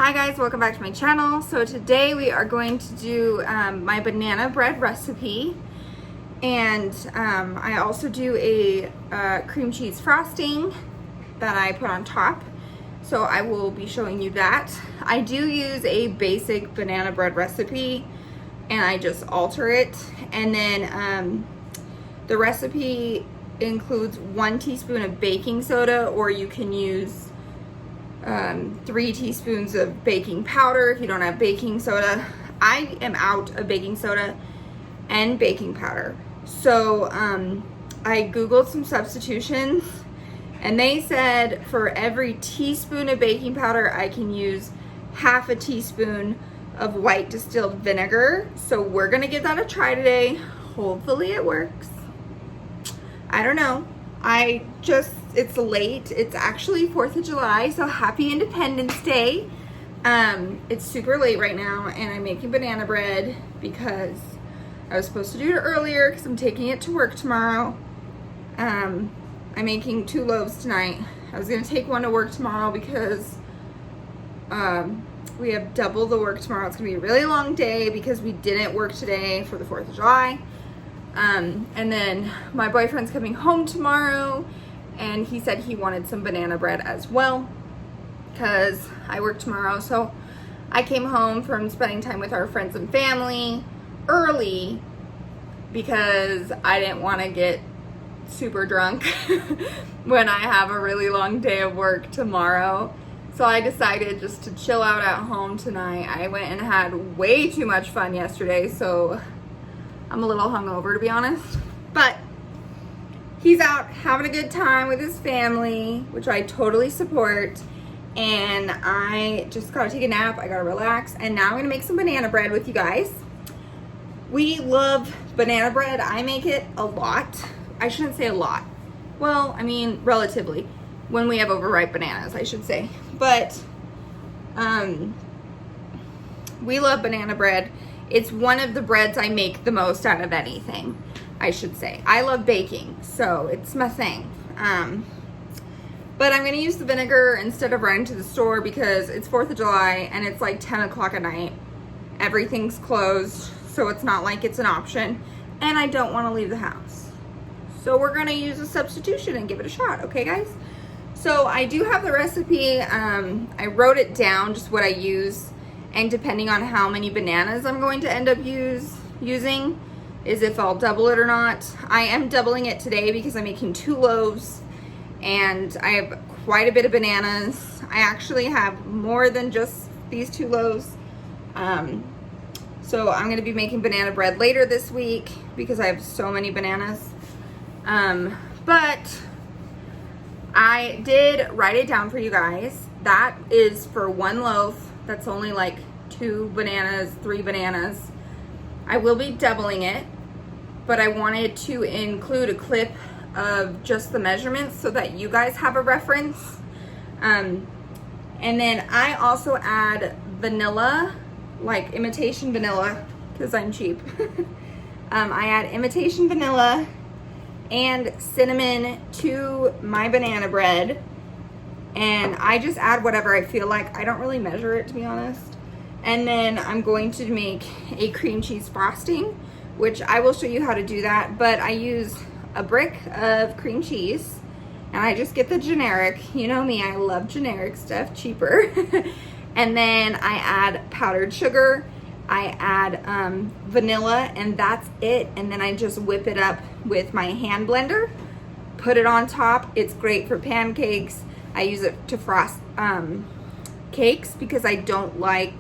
Hi guys, welcome back to my channel. So today we are going to do my banana bread recipe, and I also do a cream cheese frosting that I put on top. So I will be showing you that. I do use a basic banana bread recipe and I just alter it, and then the recipe includes 1 teaspoon of baking soda, or you can use 3 teaspoons of baking powder if you don't have baking soda. I am out of baking soda and baking powder. So I googled some substitutions, and they said for every teaspoon of baking powder I can use half a teaspoon of white distilled vinegar. So we're gonna give that a try today. Hopefully it works. I don't know. It's late. It's actually 4th of July, so happy Independence Day. It's super late right now, and I'm making banana bread because I was supposed to do it earlier because I'm taking it to work tomorrow. I'm making 2 loaves tonight. I was gonna take one to work tomorrow because we have double the work tomorrow. It's gonna be a really long day because we didn't work today for the 4th of July. And then my boyfriend's coming home tomorrow, and he said he wanted some banana bread as well because I work tomorrow. So I came home from spending time with our friends and family early because I didn't want to get super drunk when I have a really long day of work tomorrow. So I decided just to chill out at home tonight. I went and had way too much fun yesterday, so I'm a little hungover, to be honest, but he's out having a good time with his family, which I totally support, and I just gotta take a nap, I gotta relax, and now I'm gonna make some banana bread with you guys. We love banana bread. I make it a lot. I shouldn't say a lot. Well, I mean, relatively, when we have overripe bananas, I should say, but we love banana bread. It's one of the breads I make the most out of anything, I should say. I love baking, so it's my thing. But I'm gonna use the vinegar instead of running to the store because it's 4th of July and it's like 10 o'clock at night. Everything's closed, so it's not like it's an option, and I don't wanna leave the house. So we're gonna use a substitution and give it a shot, okay guys? So I do have the recipe. I wrote it down, just what I use, and depending on how many bananas I'm going to end up using is if I'll double it or not. I am doubling it today because I'm making 2 loaves and I have quite a bit of bananas. I actually have more than just these 2 loaves. So I'm gonna be making banana bread later this week because I have so many bananas. But I did write it down for you guys. That is for 1 loaf. That's only like 2 bananas, 3 bananas. I will be doubling it, but I wanted to include a clip of just the measurements so that you guys have a reference. And then I also add vanilla, like imitation vanilla, because I'm cheap. I add imitation vanilla and cinnamon to my banana bread. And I just add whatever I feel like. I don't really measure it, to be honest. And then I'm going to make a cream cheese frosting, which I will show you how to do that. But I use a brick of cream cheese, and I just get the generic. You know me, I love generic stuff, cheaper. And then I add powdered sugar. I add vanilla, and that's it. And then I just whip it up with my hand blender, put it on top. It's great for pancakes. I use it to frost cakes because I don't like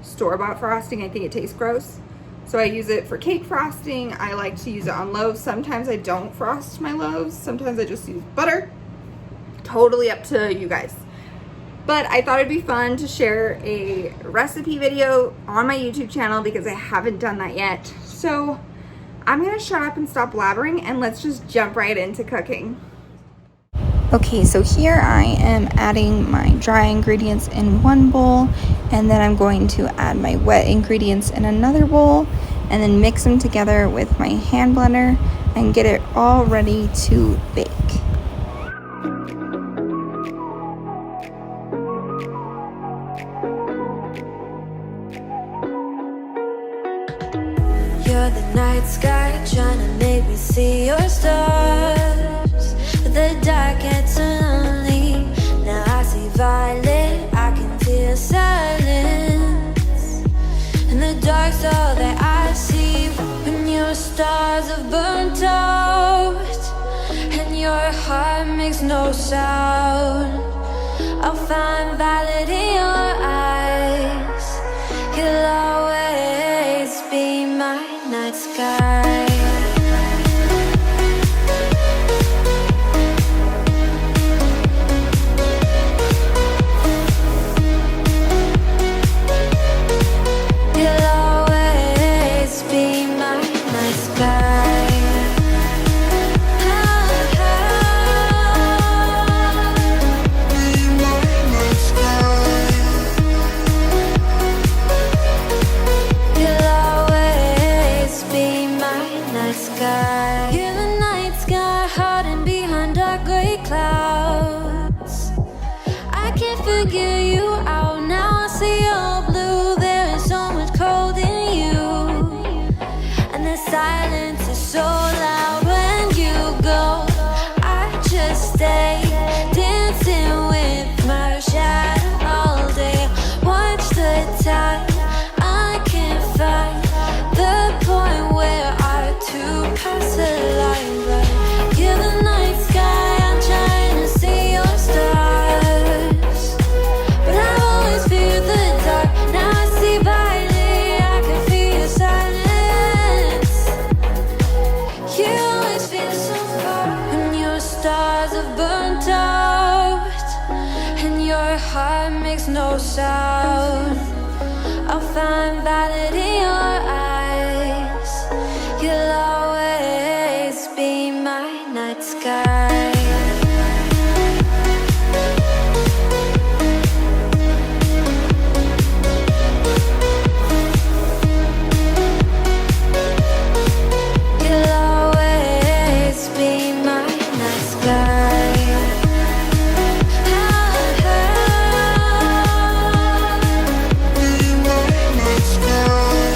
store-bought frosting. I think it tastes gross. So I use it for cake frosting. I like to use it on loaves. Sometimes I don't frost my loaves. Sometimes I just use butter. Totally up to you guys. But I thought it'd be fun to share a recipe video on my YouTube channel because I haven't done that yet. So I'm gonna shut up and stop blabbering, and let's just jump right into cooking. Okay, so here I am adding my dry ingredients in one bowl, and then I'm going to add my wet ingredients in another bowl, and then mix them together with my hand blender and get it all ready to bake. see your stars, but the dark gets so lonely. Now I see violet, I can feel silence. In the dark's all that I see. When your stars have burnt out and your heart makes no sound, I'll find violet in your eyes. You'll always be my night sky. You'll always be my night sky. You're the night sky, hiding behind dark gray clouds. I can't figure you out now. I see your blue. There is so much cold in you, and the silence is so loud when you go. I just stay dancing with my shadow all day. Watch the tide. I can't find the point where to pass the line, but you're the night sky. I'm trying to see your stars, but I've always feared the dark. Now I see violet, I can feel your silence. You always feel so far when your stars have burnt out and your heart makes no sound. I'll find violet in your eyes. You'll always be my night sky. You'll always be my night sky. Be my night sky.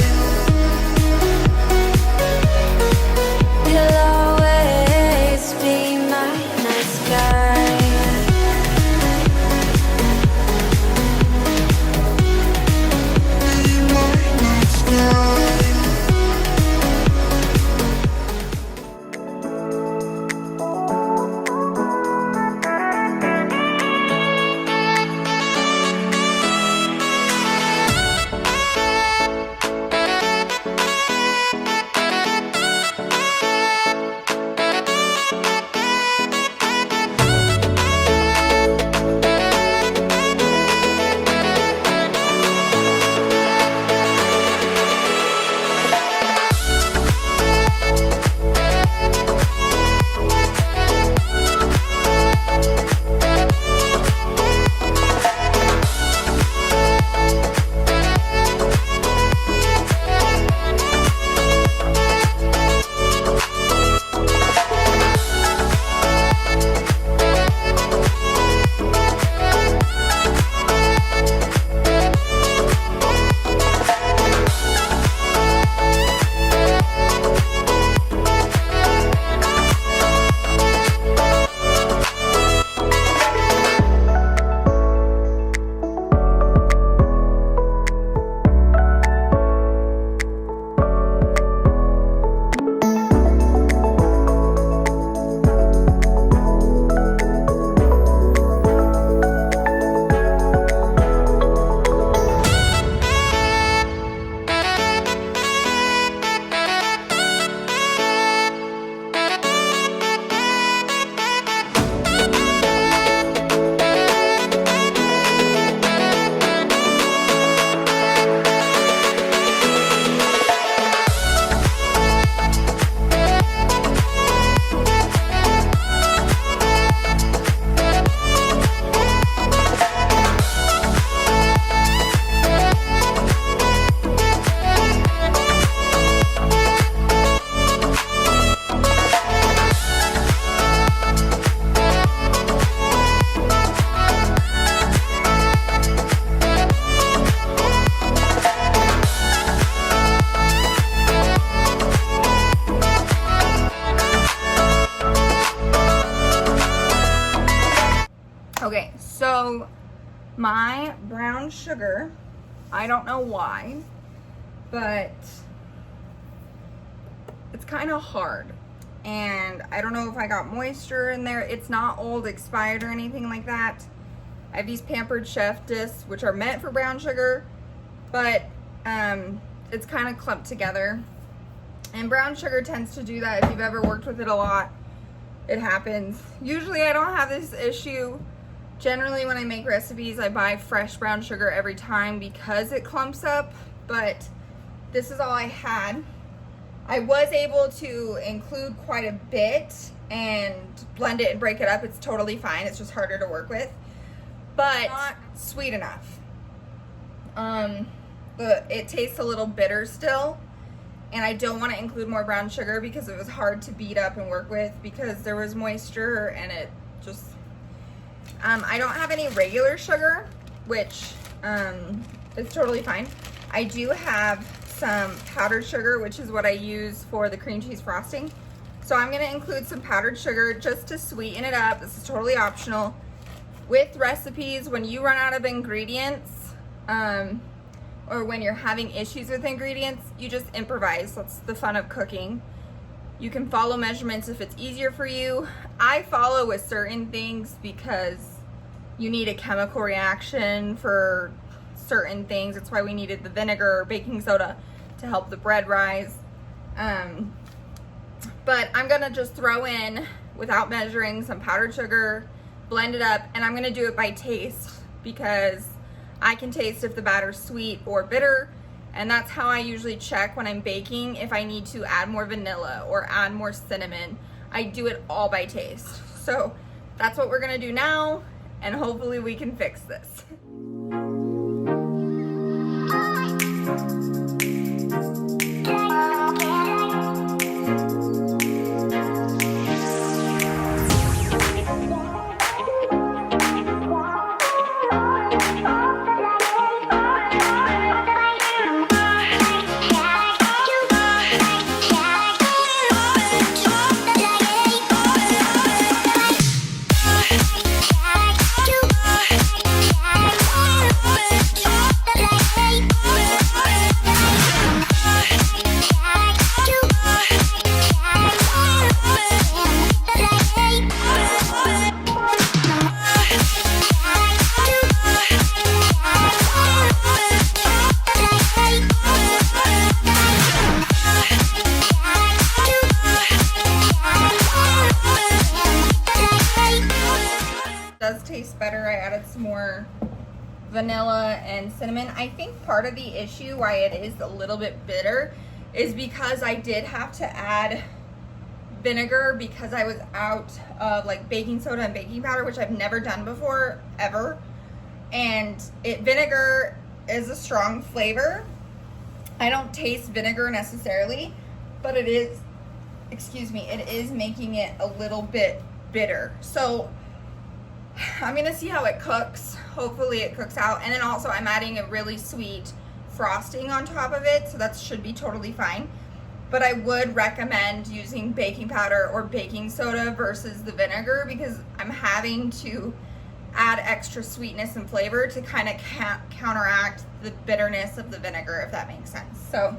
So my brown sugar, I don't know why, but it's kind of hard. And I don't know if I got moisture in there. It's not old, expired, or anything like that. I have these Pampered Chef discs, which are meant for brown sugar, but it's kind of clumped together. And brown sugar tends to do that. If you've ever worked with it a lot, it happens. Usually I don't have this issue. Generally when I make recipes, I buy fresh brown sugar every time because it clumps up, but this is all I had. I was able to include quite a bit and blend it and break it up. It's totally fine. It's just harder to work with, but not sweet enough. It tastes a little bitter still, and I don't want to include more brown sugar because it was hard to beat up and work with because there was moisture and it just, I don't have any regular sugar, which is totally fine. I do have some powdered sugar, which is what I use for the cream cheese frosting. So I'm going to include some powdered sugar just to sweeten it up. This is totally optional. With recipes, when you run out of ingredients, or when you're having issues with ingredients, you just improvise. That's the fun of cooking. You can follow measurements if it's easier for you. I follow with certain things because you need a chemical reaction for certain things. That's why we needed the vinegar or baking soda to help the bread rise. But I'm gonna just throw in, without measuring, some powdered sugar, blend it up, and I'm gonna do it by taste because I can taste if the batter's sweet or bitter, and that's how I usually check when I'm baking if I need to add more vanilla or add more cinnamon. I do it all by taste. So that's what we're gonna do now, and hopefully we can fix this. Does taste better. I added some more vanilla and cinnamon. I think part of the issue why it is a little bit bitter is because I did have to add vinegar because I was out of like baking soda and baking powder, which I've never done before ever. And vinegar is a strong flavor. I don't taste vinegar necessarily, but it is, it is making it a little bit bitter. So I'm gonna see how it cooks. Hopefully it cooks out. And then also I'm adding a really sweet frosting on top of it, so that should be totally fine. But I would recommend using baking powder or baking soda versus the vinegar because I'm having to add extra sweetness and flavor to kind of counteract the bitterness of the vinegar, if that makes sense. So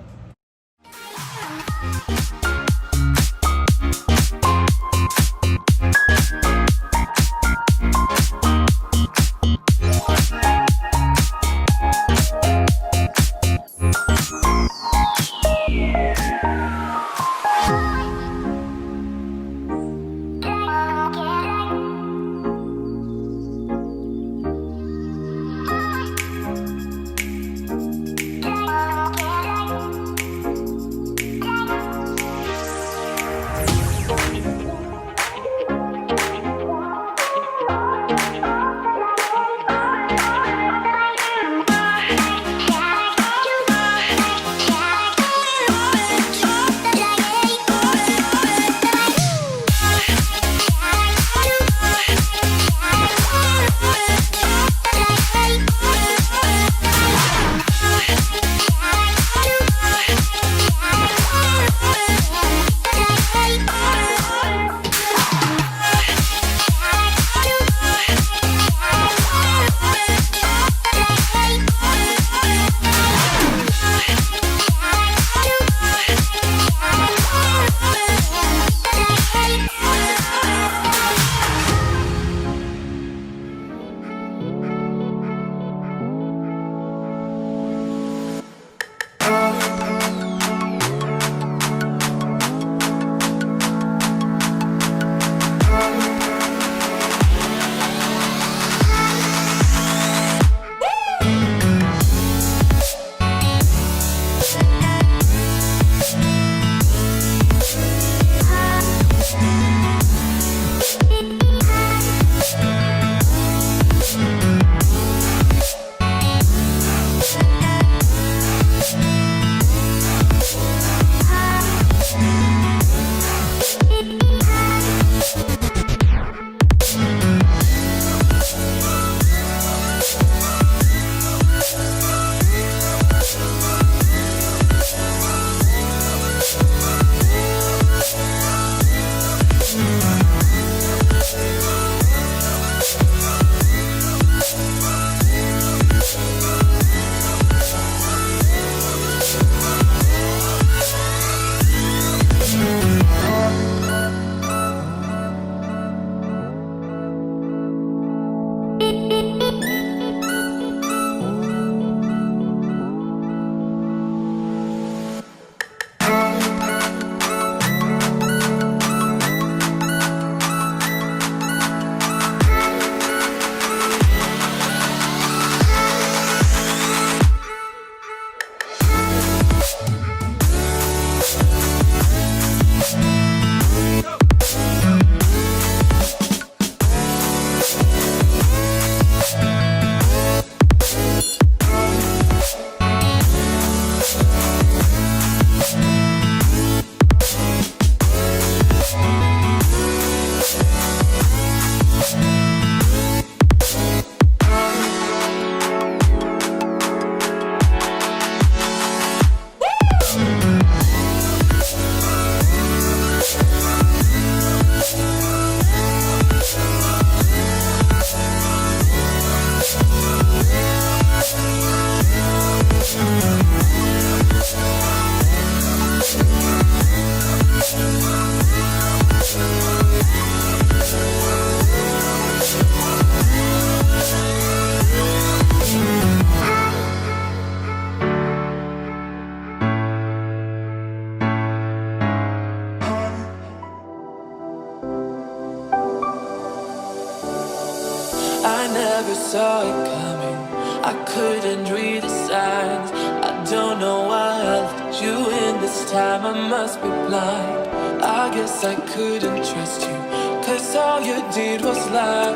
never saw it coming. I couldn't read the signs. I don't know why I let you in this time. I must be blind. I guess I couldn't trust you, 'cause all you did was lie.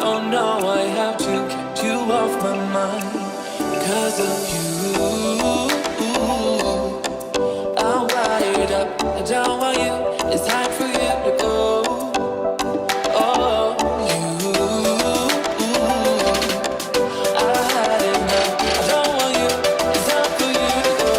Oh no, I have to keep you off my mind. 'Cause of you, I'm wired up. I don't want you. It's time for you to go. Oh, you, I had enough. I don't want you. It's time for you to go.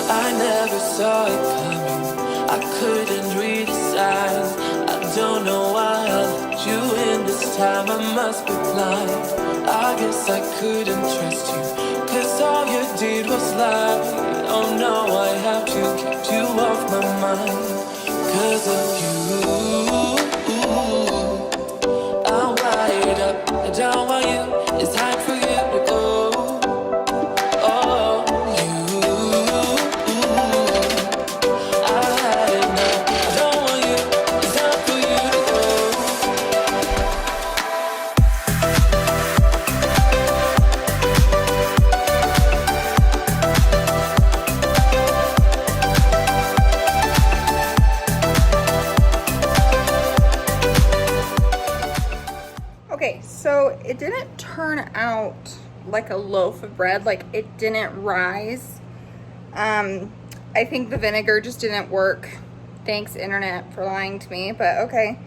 I never saw it coming. I couldn't read the signs. I don't know why I let you in this time. I must be blind. I guess I couldn't trust you, 'cause all you did was lie. Oh no, I have to keep you off my mind. 'Cause of you, I'm wired up. I don't want you. It's time for you to go. Oh, you, I had enough. I don't want you. It's time for you to go. Okay, so it didn't turn out like a loaf of bread. Like, it didn't rise. I think the vinegar just didn't work. Thanks, internet, for lying to me, but okay.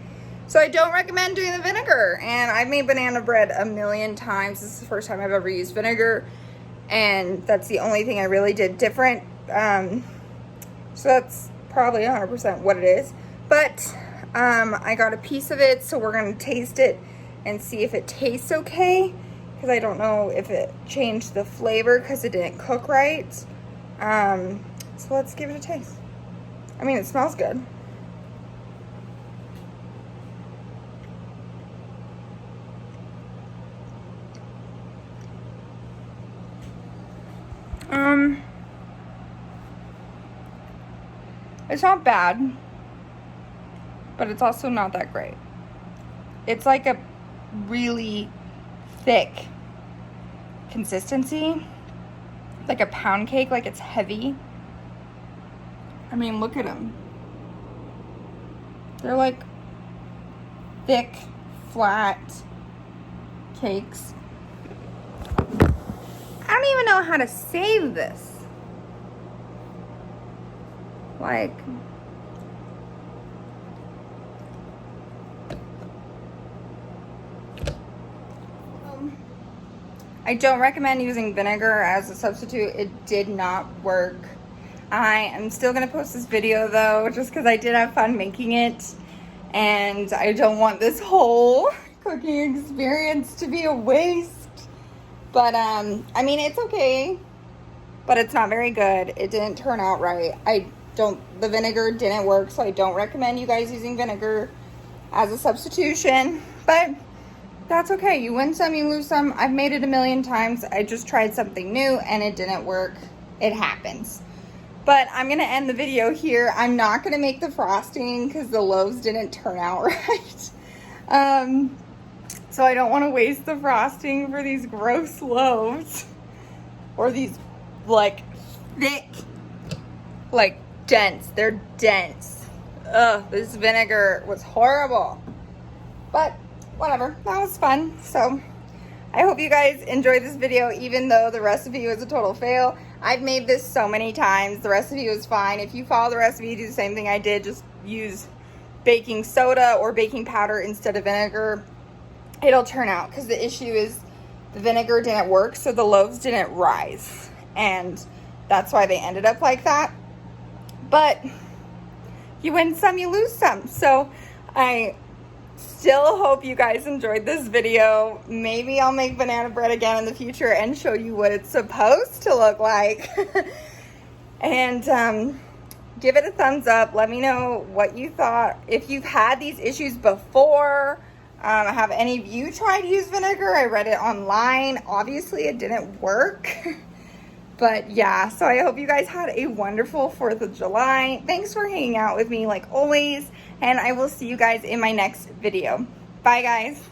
So I don't recommend doing the vinegar. And I've made banana bread a million times. This is the first time I've ever used vinegar. And that's the only thing I really did different. So that's probably 100% what it is. But I got a piece of it, so we're going to taste it and see if it tastes okay, because I don't know if it changed the flavor because it didn't cook right. So let's give it a taste. I mean, it smells good. It's not bad, but it's also not that great. It's like a really thick consistency, like a pound cake, like it's heavy. I mean, look at them. They're like thick, flat cakes. I don't even know how to save this. Like, I don't recommend using vinegar as a substitute. It did not work. I am still going to post this video though, just because I did have fun making it. And I don't want this whole cooking experience to be a waste. But, I mean, it's okay. But it's not very good. It didn't turn out right. The vinegar didn't work, so I don't recommend you guys using vinegar as a substitution. But that's okay. You win some, you lose some. I've made it a million times. I just tried something new and it didn't work. It happens. But I'm going to end the video here. I'm not going to make the frosting because the loaves didn't turn out right. So I don't want to waste the frosting for these gross loaves. Or these, like, thick, like, dense. They're dense. Ugh, this vinegar was horrible. But whatever, that was fun. So I hope you guys enjoyed this video, even though the recipe was a total fail. I've made this so many times. The recipe was fine. If you follow the recipe, do the same thing I did. Just use baking soda or baking powder instead of vinegar. It'll turn out, because the issue is the vinegar didn't work, so the loaves didn't rise. And that's why they ended up like that. But you win some, you lose some. So I still hope you guys enjoyed this video. Maybe I'll make banana bread again in the future and show you what it's supposed to look like. And give it a thumbs up. Let me know what you thought. If you've had these issues before, have any of you tried to use vinegar? I read it online. Obviously it didn't work. But yeah, so I hope you guys had a wonderful 4th of July. Thanks for hanging out with me like always. And I will see you guys in my next video. Bye guys.